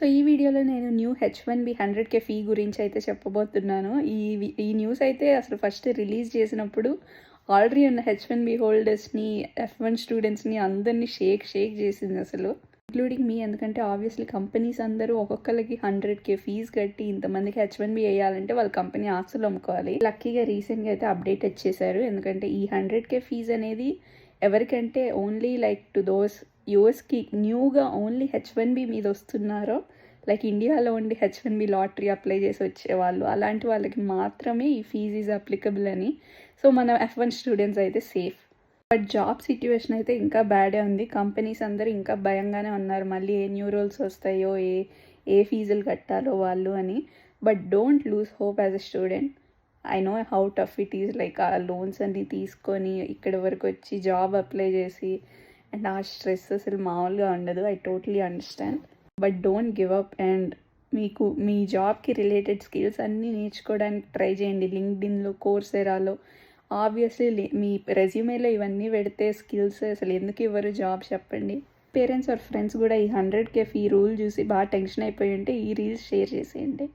So ఈ వీడియోలో నేను న్యూ H1B 100K ఫీ గురించి అయితే చెప్పబోతున్నాను. ఈ న్యూస్ అయితే అసలు ఫస్ట్ రిలీజ్ చేసినప్పుడు ఆల్రెడీ ఉన్న H1B హోల్డర్స్‌ని, F1 స్టూడెంట్స్‌ని అందరిని షేక్ చేసింది అసలు. ఇంక్లూడింగ్ మీ. ఎందుకంటే ఆబ్వియస్లీ కంపెనీస్ అందరూ ఒక్కొక్కళ్ళకి 100K ఫీజ్ కట్టి ఇంతమందికి H1B వేయాలంటే వాళ్ళ కంపెనీ ఆస్తులు అమ్ముకోవాలి. లక్కీగా రీసెంట్గా అయితే అప్డేట్ వచ్చేసారు. ఎందుకంటే ఈ 100K ఫీజ్ అనేది ఎవరికంటే ఓన్లీ లైక్ టు దోస్ యూఎస్కి న్యూగా ఓన్లీ H1B మీద వస్తున్నారో, లైక్ ఇండియాలో ఉండి H1B లాటరీ అప్లై చేసి వచ్చేవాళ్ళు, అలాంటి వాళ్ళకి మాత్రమే ఈ ఫీజ్ ఈజ్ అప్లికబుల్ అని. సో మన F1 స్టూడెంట్స్ అయితే సేఫ్. బట్ జాబ్ సిట్యువేషన్ అయితే ఇంకా బ్యాడే ఉంది. కంపెనీస్ అందరూ ఇంకా భయంగానే ఉన్నారు, మళ్ళీ ఏ న్యూ రూల్స్ వస్తాయో, ఏ ఫీజులు కట్టాలో వాళ్ళు అని. But don't lose hope as a student. I know how tough it is, like ఆ లోన్స్ అన్ని తీసుకొని ఇక్కడి వరకు వచ్చి జాబ్ అప్లై చేసి, అండ్ ఆ స్ట్రెస్ అసలు మామూలుగా ఉండదు. I totally understand. But don't give up. And మీకు మీ జాబ్కి రిలేటెడ్ స్కిల్స్ అన్నీ నేర్చుకోవడానికి ట్రై చేయండి. లింక్డ్ఇన్లో, కోర్సెరాలో. ఆబ్వియస్లీ మీ రెజ్యూమేలో ఇవన్నీ పెడితే స్కిల్స్ అసలు ఎందుకు ఇవ్వరు జాబ్ చెప్పండి. పేరెంట్స్ ఆర్ ఫ్రెండ్స్ కూడా ఈ 100K ఫీ రూల్ చూసి బాగా టెన్షన్ అయిపోయి ఉంటే ఈ రీల్స్ షేర్ చేసేయండి.